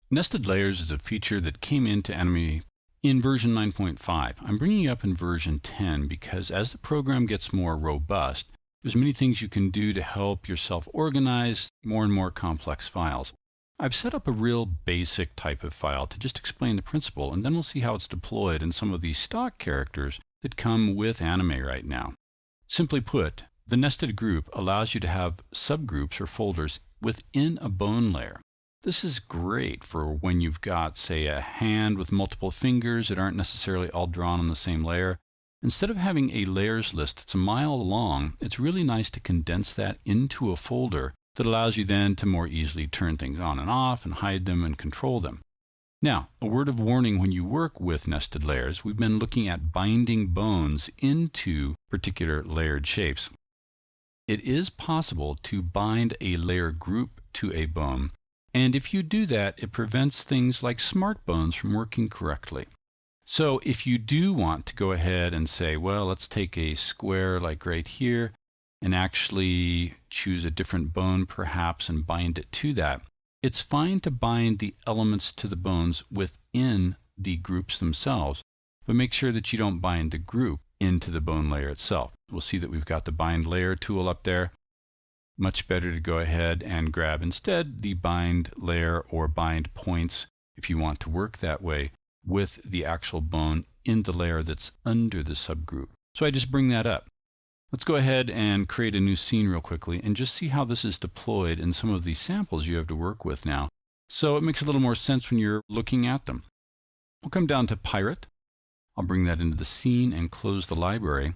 Nested layers is a feature that came into Anime in version 9.5. I'm bringing it up in version 10 because as the program gets more robust, there's many things you can do to help yourself organize more and more complex files. I've set up a real basic type of file to just explain the principle, and then we'll see how it's deployed in some of these stock characters that come with Anime right now. Simply put, the nested group allows you to have subgroups or folders within a bone layer. This is great for when you've got, say, a hand with multiple fingers that aren't necessarily all drawn on the same layer. Instead of having a layers list that's a mile long, it's really nice to condense that into a folder that allows you then to more easily turn things on and off and hide them and control them. Now, a word of warning when you work with nested layers, we've been looking at binding bones into particular layered shapes. It is possible to bind a layer group to a bone, and if you do that, it prevents things like smart bones from working correctly. So if you do want to go ahead and say, well, let's take a square like right here and actually choose a different bone perhaps and bind it to that, it's fine to bind the elements to the bones within the groups themselves, but make sure that you don't bind the group into the bone layer itself. We'll see that we've got the bind layer tool up there. Much better to go ahead and grab instead the bind layer or bind points if you want to work that way with the actual bone in the layer that's under the subgroup. So I just bring that up. Let's go ahead and create a new scene real quickly and just see how this is deployed in some of these samples you have to work with now. So it makes a little more sense when you're looking at them. We'll come down to Pirate. I'll bring that into the scene and close the library.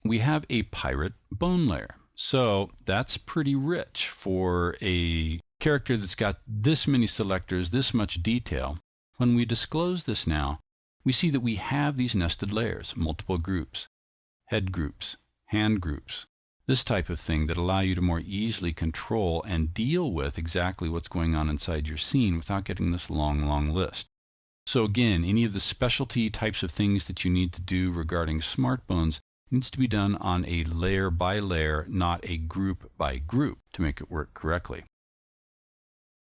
We have a Pirate bone layer. So that's pretty rich for a character that's got this many selectors, this much detail. When we disclose this now, we see that we have these nested layers, multiple groups, head groups, hand groups, this type of thing that allow you to more easily control and deal with exactly what's going on inside your scene without getting this long list. So again, any of the specialty types of things that you need to do regarding smart bones needs to be done on a layer by layer, not a group by group, to make it work correctly.